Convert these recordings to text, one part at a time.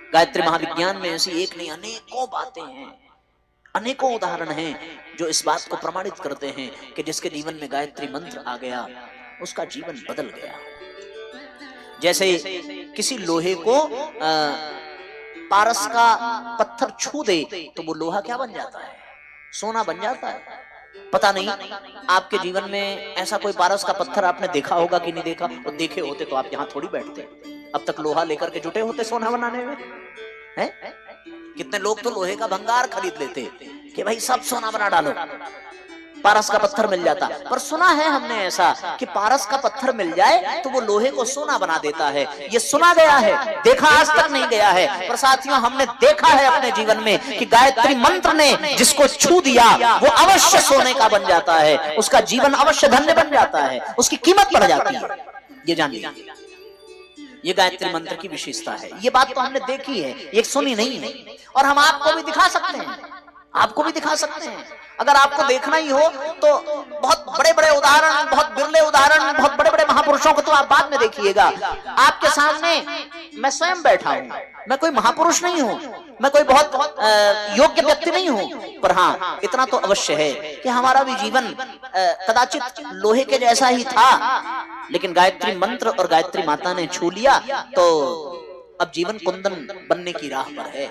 गायत्री महाविज्ञान में ऐसी एक नहीं अनेकों बातें हैं, अनेकों उदाहरण हैं जो इस बात को प्रमाणित करते हैं कि जिसके जीवन में गायत्री मंत्र आ गया उसका जीवन बदल गया। जैसे किसी लोहे को पारस का पत्थर छू दे तो वो लोहा क्या बन जाता है? सोना बन जाता है। पता नहीं आपके जीवन में ऐसा कोई पारस का पत्थर आपने देखा होगा कि नहीं देखा। तो देखे होते तो आप यहाँ थोड़ी बैठते, अब तक लोहा लेकर के जुटे होते सोना बनाने में हैं? कितने लोग तो लोहे का भंगार खरीद लेते कि भाई सब सोना बना डालो, पारस का पत्थर मिल जाता। पर सुना है हमने ऐसा कि पारस का पत्थर मिल जाए तो वो लोहे को सोना बना देता है। ये सुना गया है, देखा आज तक नहीं गया है। पर साथियों हमने देखा है अपने जीवन में कि गायत्री मंत्र ने जिसको छू दिया वो अवश्य सोने का बन जाता है, उसका जीवन अवश्य धन्य बन जाता है, उसकी कीमत बढ़ जाती है। ये जानिए, ये गायत्री मंत्र की विशेषता है। ये बात तो हमने देखी है, ये सुनी नहीं है। और हम आपको भी दिखा सकते हैं, आपको भी दिखा सकते हैं। अगर आपको देखना ही हो तो बहुत बड़े बड़े उदाहरण, बहुत बिरले उदाहरण, बहुत बड़े बड़े महापुरुषों को तो आप बाद में देखिएगा। आपके सामने मैं स्वयं बैठा हूं, मैं कोई महापुरुष नहीं हूं, मैं कोई बहुत योग्य व्यक्ति नहीं हूं। पर हाँ इतना तो अवश्य है कि हमारा भी जीवन कदाचित लोहे के जैसा ही था, लेकिन गायत्री मंत्र और गायत्री माता ने छू लिया तो अब जीवन कुंदन बनने की राह पर है।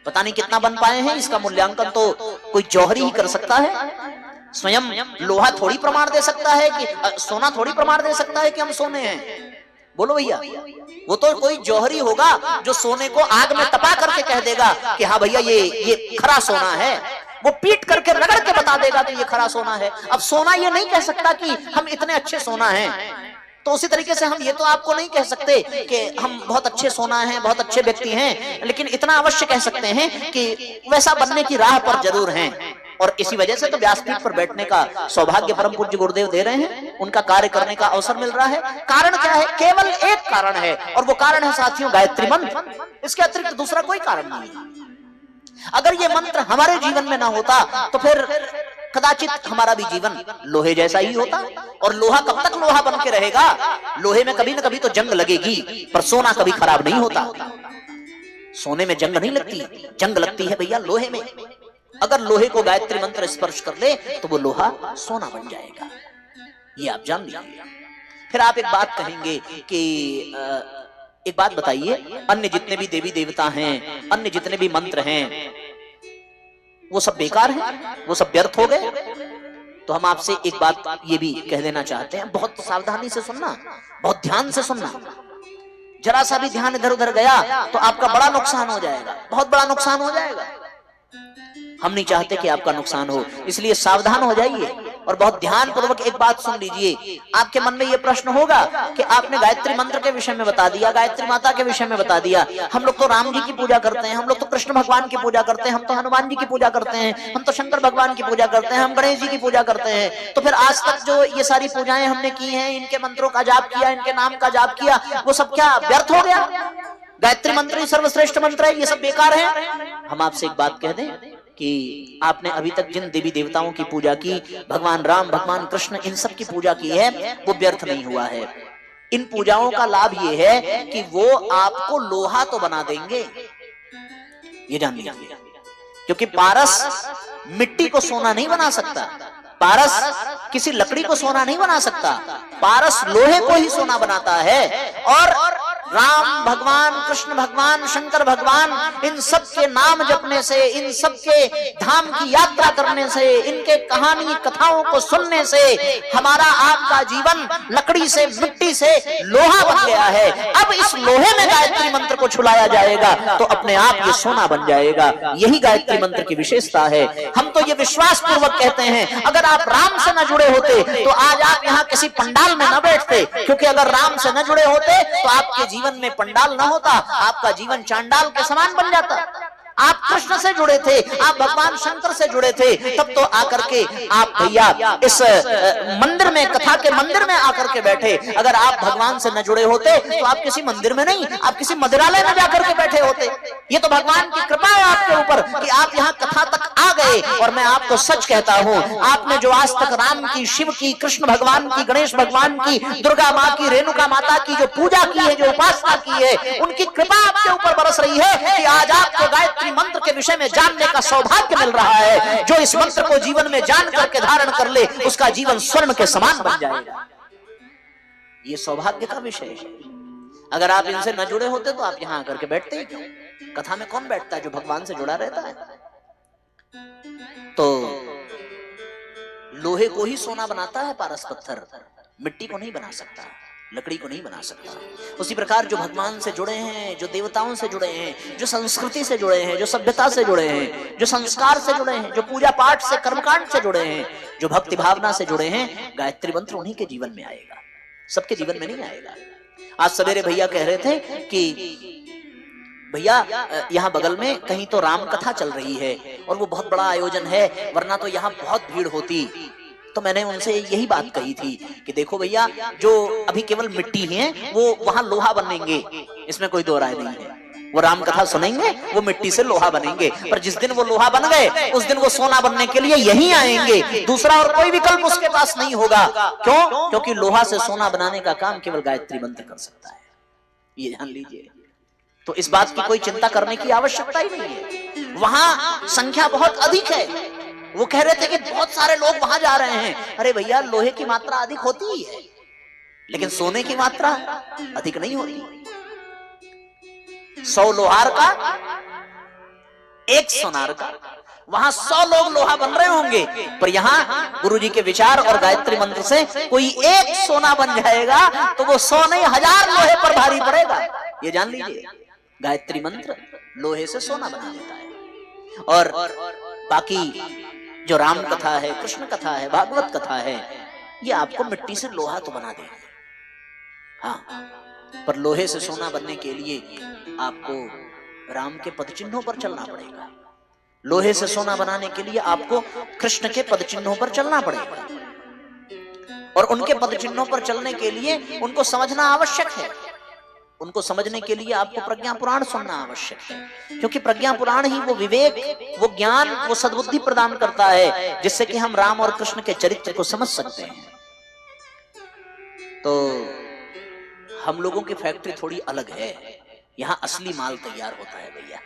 पता नहीं कितना बन पाए हैं, इसका मूल्यांकन तो कोई जौहरी ही कर सकता है। स्वयं लोहा थोड़ी प्रमाण दे सकता है कि सोना थोड़ी प्रमाण दे सकता है कि हम सोने हैं। बोलो भैया, वो तो कोई जौहरी होगा जो सोने को आग में तपा करके कह देगा कि हाँ भैया ये खरा सोना है। वो पीट करके रगड़ के बता देगा कि ये खरा सोना है। अब सोना ये नहीं कह सकता कि हम इतने अच्छे सोना हैं। तो उसी तरीके से हम ये तो आपको नहीं कह सकते कि हम बहुत अच्छे सोना हैं, बहुत अच्छे व्यक्ति हैं, लेकिन इतना अवश्य कह सकते हैं कि वैसा बनने की राह पर जरूर हैं। और इसी वजह से तो व्यासपीठ पर बैठने का सौभाग्य परम पूज्य गुरुदेव दे रहे हैं, उनका कार्य करने का अवसर मिल रहा है। कारण क्या है? केवल एक कारण है, और वो कारण है साथियों गायत्री मंत्र। इसके अतिरिक्त दूसरा कोई कारण नहीं है। अगर ये मंत्र हमारे जीवन में ना होता तो फिर कदाचित हमारा भी जीवन लोहे जैसा ही होता। और लोहा कब तक लोहा बन के रहेगा? लोहे में कभी ना कभी तो जंग लगेगी, पर सोना कभी खराब नहीं होता। सोने में जंग नहीं लगती, जंग लगती है भैया लोहे में। अगर लोहे को गायत्री मंत्र स्पर्श कर ले तो वो लोहा सोना बन जाएगा। ये आप जान लीजिए। फिर आप एक बात कहेंगे कि एक बात बताइए, अन्य जितने भी देवी देवता हैं, अन्य जितने भी मंत्र हैं, वो सब बेकार हैं, वो सब व्यर्थ हो गए? तो हम आपसे एक बात ये भी कह देना चाहते हैं, बहुत सावधानी से सुनना, बहुत ध्यान से सुनना। जरा सा भी ध्यान इधर उधर गया तो आपका बड़ा नुकसान हो जाएगा, बहुत बड़ा नुकसान हो जाएगा। हम नहीं चाहते कि आपका नुकसान हो, इसलिए सावधान हो जाइए और बहुत ध्यान पूर्वक एक बात सुन लीजिए। आपके मन में यह प्रश्न होगा कि आपने गायत्री मंत्र के विषय में बता दिया, गायत्री माता के विषय में बता दिया। हम लोग तो राम जी की पूजा करते हैं, हम लोग तो कृष्ण भगवान की पूजा करते हैं, हम तो हनुमान जी की पूजा करते हैं, हम तो शंकर भगवान की पूजा करते हैं, हम गणेश जी की पूजा करते हैं। तो फिर आज तक जो ये सारी पूजाएं हमने की हैं, इनके मंत्रों का जाप किया, इनके नाम का जाप किया, वो सब क्या व्यर्थ हो गया? गायत्री मंत्र ही सर्वश्रेष्ठ मंत्र है, ये सब बेकार है? हम आपसे एक बात कह दें कि आपने अभी तक जिन देवी देवताओं की पूजा की, भगवान राम, भगवान कृष्ण, इन सब की पूजा की है, वो व्यर्थ नहीं हुआ है। इन पूजाओं का लाभ ये है कि वो आपको लोहा तो बना देंगे, ये जान लीजिए। क्योंकि पारस मिट्टी को सोना नहीं बना सकता, पारस किसी लकड़ी को सोना नहीं बना सकता, पारस लोहे को ही सोना बनाता है। और राम भगवान, कृष्ण भगवान, शंकर भगवान, इन सब के नाम जपने से, इन सब के धाम की यात्रा करने से, इनके कहानी कथाओं को सुनने से हमारा आपका जीवन लकड़ी से, मिट्टी से लोहा बन गया है। अब इस लोहे में गायत्री मंत्र को छुलाया जाएगा तो अपने आप ये सोना बन जाएगा। यही गायत्री मंत्र की विशेषता है। हम तो ये विश्वास पूर्वक कहते हैं, अगर आप राम से न जुड़े होते तो आज आप यहाँ किसी पंडाल में न बैठते, क्योंकि अगर राम से न जुड़े होते तो आपके जीवन में पंडाल न होता, आपका जीवन चांडाल के समान बन जाता। आप कृष्ण से जुड़े थे, आप भगवान शंकर से जुड़े थे, तब तो आकर के आप भैया इस मंदिर में, कथा के मंदिर में आकर के बैठे। अगर आप भगवान से न जुड़े होते तो आप किसी मंदिर में नहीं, आप किसी मंदिरालय में जाकर के बैठे होते। ये तो भगवान की कृपा है आपके ऊपर कि आप यहाँ कथा तक आ गए। और मैं आपको सच कहता हूँ, आपने जो आज तक राम की, शिव की, कृष्ण भगवान की, गणेश भगवान की, दुर्गा माँ की, रेणुका माता की जो पूजा की है, जो उपासना की है, उनकी कृपा आपके ऊपर बरस रही है कि आज आपको गायत्री मंत्र के विषय में जानने का सौभाग्य मिल रहा है। जो इस मंत्र को जीवन में जान करके धारण कर ले, उसका जीवन स्वर्ण के समान बन जाएगा। ये सौभाग्य का विषय है। अगर आप इनसे न जुड़े होते तो आप यहां आकर के बैठते ही क्यों? कथा में कौन बैठता है जो भगवान से जुड़ा रहता है? तो लोहे को ही सोना बनाता है पारस पत्थर, मिट्टी को नहीं बना सकता, लकड़ी को नहीं बना सकता। उसी प्रकार जो भगवान से जुड़े हैं, जो देवताओं से जुड़े हैं, जो संस्कृति से जुड़े हैं, जो सभ्यता से जुड़े हैं, जो संस्कार से जुड़े हैं, जो पूजा पाठ से, कर्मकांड से जुड़े हैं, जो भक्ति भावना से जुड़े हैं, गायत्री मंत्र उन्हीं के जीवन में आएगा, सबके जीवन में नहीं आएगा। आज सवेरे भैया कह रहे थे कि भैया यहाँ बगल में कहीं तो राम कथा चल रही है और वो बहुत बड़ा आयोजन है, वरना तो यहाँ बहुत भीड़ होती। तो मैंने उनसे यही बात कही थी कि देखो भैया, जो अभी केवल मिट्टी है वो वहां लोहा बनेंगे, इसमें कोई दो राय नहीं है। वो राम कथा सुनेंगे, वो मिट्टी से लोहा बनेंगे, पर जिस दिन वो लोहा बन गए उस दिन वो सोना बनने के लिए यहीं आएंगे। दूसरा और कोई विकल्प उसके पास नहीं होगा। क्यों? क्योंकि लोहा से सोना बनाने का काम केवल गायत्री मंत्र कर सकता है, ये जान लीजिए। तो इस बात की कोई चिंता करने की आवश्यकता ही नहीं है। वहां संख्या बहुत अधिक है। वो कह रहे थे कि बहुत सारे लोग वहां जा रहे हैं। अरे भैया, लोहे की मात्रा अधिक होती ही है, लेकिन सोने की मात्रा अधिक नहीं होती। 100 लोहार का 1 सोनार का, वहां 100 लोग लोहा बन रहे होंगे, पर यहाँ गुरुजी के विचार और गायत्री मंत्र से कोई 1 सोना बन जाएगा तो वो 100 नहीं 1000 लोहे पर भारी पड़ेगा। ये जान लीजिए, गायत्री मंत्र लोहे से सोना बना देता है। और बाकी जो राम कथा है, कृष्ण कथा है, भागवत कथा है, ये आपको मिट्टी से लोहा तो बना देगा, हाँ, पर लोहे से सोना बनने के लिए आपको राम के पद चिन्हों पर चलना पड़ेगा। लोहे से सोना बनाने के लिए आपको कृष्ण के पद चिन्हों पर चलना पड़ेगा, और उनके पद चिन्हों पर चलने के लिए उनको समझना आवश्यक है। उनको समझने के लिए आपको प्रज्ञा पुराण सुनना आवश्यक है, क्योंकि प्रज्ञा पुराण ही वो विवेक, वो ज्ञान, वो सद्बुद्धि प्रदान करता है जिससे कि हम राम और कृष्ण के चरित्र को समझ सकते हैं। तो हम लोगों की फैक्ट्री थोड़ी अलग है, यहाँ असली माल तैयार होता है भैया,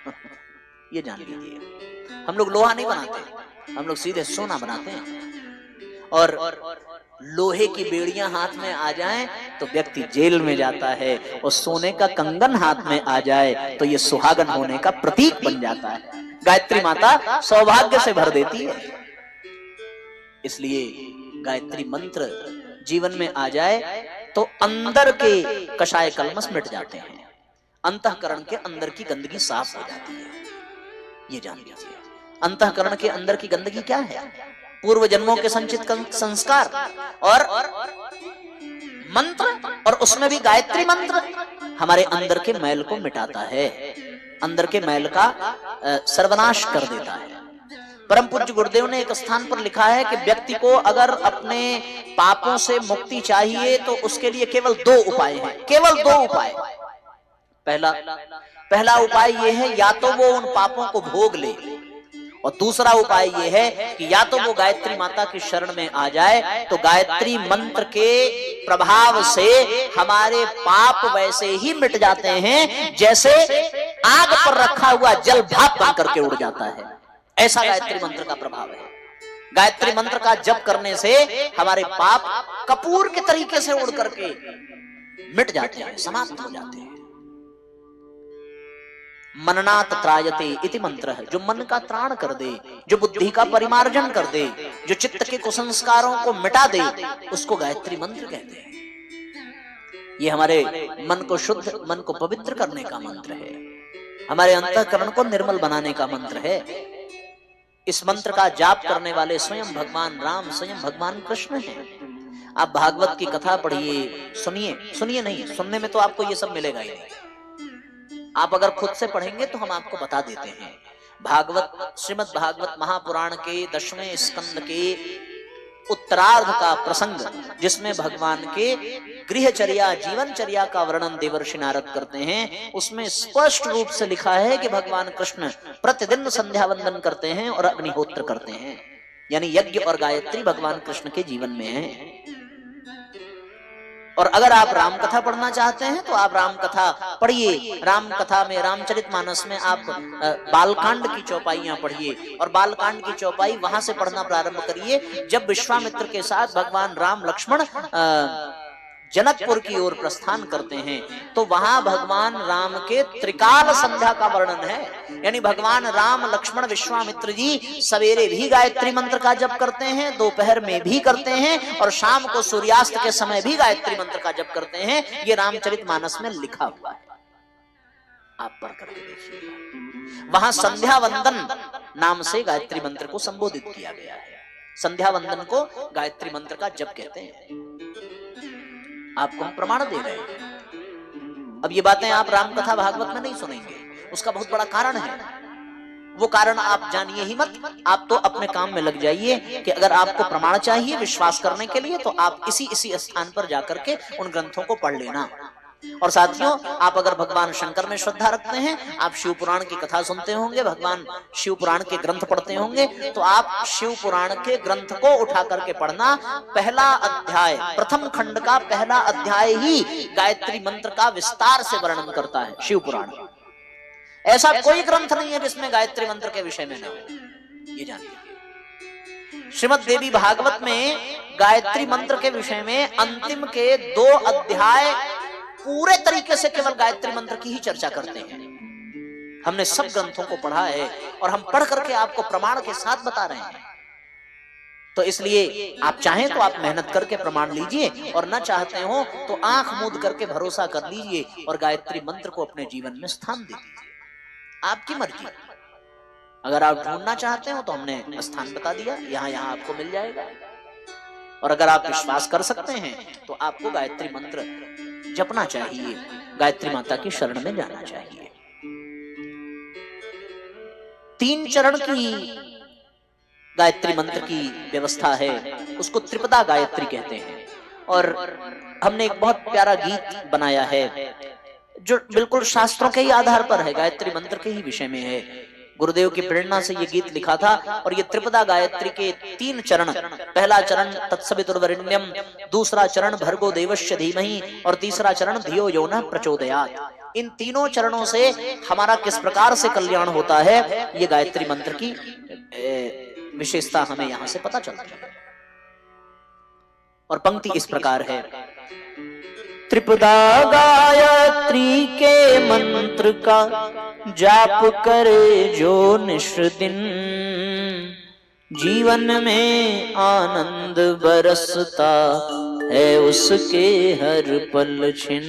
ये जान लीजिए। हम लोग लोहा नहीं बनाते, हम लोग सीधे सोना बनाते हैं। और लोहे की बेड़ियां हाथ में आ जाएं तो व्यक्ति जेल में जाता है, और सोने का कंगन हाथ में आ जाए तो ये सुहागन होने का प्रतीक बन जाता है। गायत्री माता सौभाग्य से भर देती है, इसलिए गायत्री मंत्र जीवन में आ जाए तो अंदर के कषाय कलमश मिट जाते हैं, अंतःकरण के अंदर की गंदगी साफ हो जाती है। ये जान लीजिए, अंतःकरण के अंदर की गंदगी क्या है? पूर्व जन्मों के संचित संस्कार और मंत्र, और उसमें भी गायत्री मंत्र हमारे अंदर के मैल को मिटाता है, अंदर के मैल का सर्वनाश कर देता है। परम पूज्य गुरुदेव ने एक स्थान पर लिखा है कि व्यक्ति को अगर अपने पापों से मुक्ति चाहिए तो उसके लिए केवल 2 उपाय हैं, केवल 2 उपाय। पहला उपाय यह है, या तो वो उन पापों को भोग ले, और दूसरा उपाय यह है कि या तो वो गायत्री माता की शरण में आ जाए, तो गायत्री मंत्र के प्रभाव से हमारे पाप वैसे ही मिट जाते हैं जैसे आग पर रखा हुआ जल भाप बन करके उड़ जाता है। ऐसा गायत्री मंत्र का प्रभाव है। गायत्री मंत्र का जप करने से हमारे पाप कपूर के तरीके से उड़ करके मिट जाते हैं, समाप्त हो जाते हैं। मननात् त्रायते इति मंत्र है, जो मन का त्राण कर दे, जो बुद्धि का परिमार्जन कर दे, जो चित्त के कुसंस्कारों को मिटा दे, उसको गायत्री मंत्र कहते हैं। ये हमारे मन को शुद्ध, मन को पवित्र करने का मंत्र है, हमारे अंतःकरण को निर्मल बनाने का मंत्र है। इस मंत्र का जाप करने वाले स्वयं भगवान राम, स्वयं भगवान कृष्ण हैं। आप भागवत की कथा पढ़िए, सुनिए नहीं, सुनने में तो आपको ये सब मिलेगा ही नहीं। आप अगर खुद से पढ़ेंगे तो हम आपको बता देते हैं भागवत, श्रीमद् भागवत महापुराण के 10वें स्कंद के उत्तरार्ध का प्रसंग, जिसमें भगवान के गृहचर्या, जीवनचर्या का वर्णन देवर्षि नारद करते हैं, उसमें स्पष्ट रूप से लिखा है कि भगवान कृष्ण प्रतिदिन संध्या वंदन करते हैं और अग्निहोत्र करते हैं। यानी यज्ञ और गायत्री भगवान कृष्ण के जीवन में है। और अगर आप राम कथा पढ़ना चाहते हैं तो आप राम कथा पढ़िए। राम कथा में, रामचरितमानस में आप बालकांड की चौपाइयां पढ़िए और बालकांड की चौपाई वहां से पढ़ना प्रारंभ करिए जब विश्वामित्र के साथ भगवान राम लक्ष्मण जनकपुर की ओर प्रस्थान करते हैं। तो वहां भगवान राम के त्रिकाल संध्या का वर्णन है। यानी भगवान राम लक्ष्मण विश्वामित्र जी सवेरे भी गायत्री मंत्र का जप करते हैं, दोपहर में भी करते हैं और शाम को सूर्यास्त के समय भी गायत्री मंत्र का जप करते हैं। ये रामचरितमानस में लिखा हुआ है, आप पढ़ करके देखिए। वहां संध्या वंदन नाम से गायत्री मंत्र को संबोधित किया गया है। संध्या वंदन को गायत्री मंत्र का जप कहते हैं। आपको हम प्रमाण दे रहे हैं। अब ये बातें आप राम कथा भागवत में नहीं सुनेंगे, उसका बहुत बड़ा कारण है। वो कारण आप जानिए ही मत, आप तो अपने काम में लग जाइए कि अगर आपको प्रमाण चाहिए विश्वास करने के लिए तो आप इसी स्थान पर जाकर के उन ग्रंथों को पढ़ लेना। और साथियों, आप अगर भगवान शंकर में श्रद्धा रखते हैं, आप शिव पुराण की कथा सुनते होंगे, भगवान शिव पुराण के ग्रंथ पढ़ते होंगे, तो आप शिव पुराण के ग्रंथ को उठा करके पढ़ना। पहला अध्याय, प्रथम खंड का पहला अध्याय ही गायत्री मंत्र का विस्तार से वर्णन करता है। शिव पुराण, ऐसा कोई ग्रंथ नहीं है जिसमें गायत्री मंत्र के विषय में न हो, ये जानिए। श्रीमद् देवी भागवत में गायत्री मंत्र के विषय में अंतिम के 2 अध्याय पूरे तरीके से केवल गायत्री मंत्र की ही चर्चा करते हैं। हमने सब ग्रंथों को पढ़ा है और हम पढ़ करके आपको प्रमाण के साथ बता रहे हैं। तो इसलिए आप चाहें तो आप मेहनत करके प्रमाण लीजिए और न चाहते हो तो आंख मूंद करके भरोसा कर लीजिए और गायत्री मंत्र को अपने जीवन में स्थान दे दीजिए। आपकी मर्जी। अगर आप ढूंढना चाहते हो तो हमने स्थान बता दिया, यहाँ यहाँ आपको मिल जाएगा। और अगर आप विश्वास कर सकते हैं तो आपको गायत्री मंत्र जपना चाहिए, गायत्री माता की शरण में जाना चाहिए। 3 चरण की गायत्री मंत्र की व्यवस्था है, उसको त्रिपदा गायत्री कहते हैं। और हमने एक बहुत प्यारा गीत बनाया है जो बिल्कुल शास्त्रों के ही आधार पर है, गायत्री मंत्र के ही विषय में है। गुरुदेव की प्रेरणा से ये गीत लिखा था। और ये त्रिपदा गायत्री के 3 चरण, पहला चरण तत्सवितुर्वरेण्यम, दूसरा चरण भर्गो देवस्य धीमहि और तीसरा चरण धियो यो नः प्रचोदयात्। इन तीनों चरणों से हमारा किस प्रकार से कल्याण होता है, ये गायत्री मंत्र की विशेषता हमें यहाँ से पता चलती है। और पंक्ति इस प्रकार है, त्रिपदा गायत्री के मंत्र का जाप करे जो निश दिन, जीवन में आनंद बरसता है उसके हर पल छिन।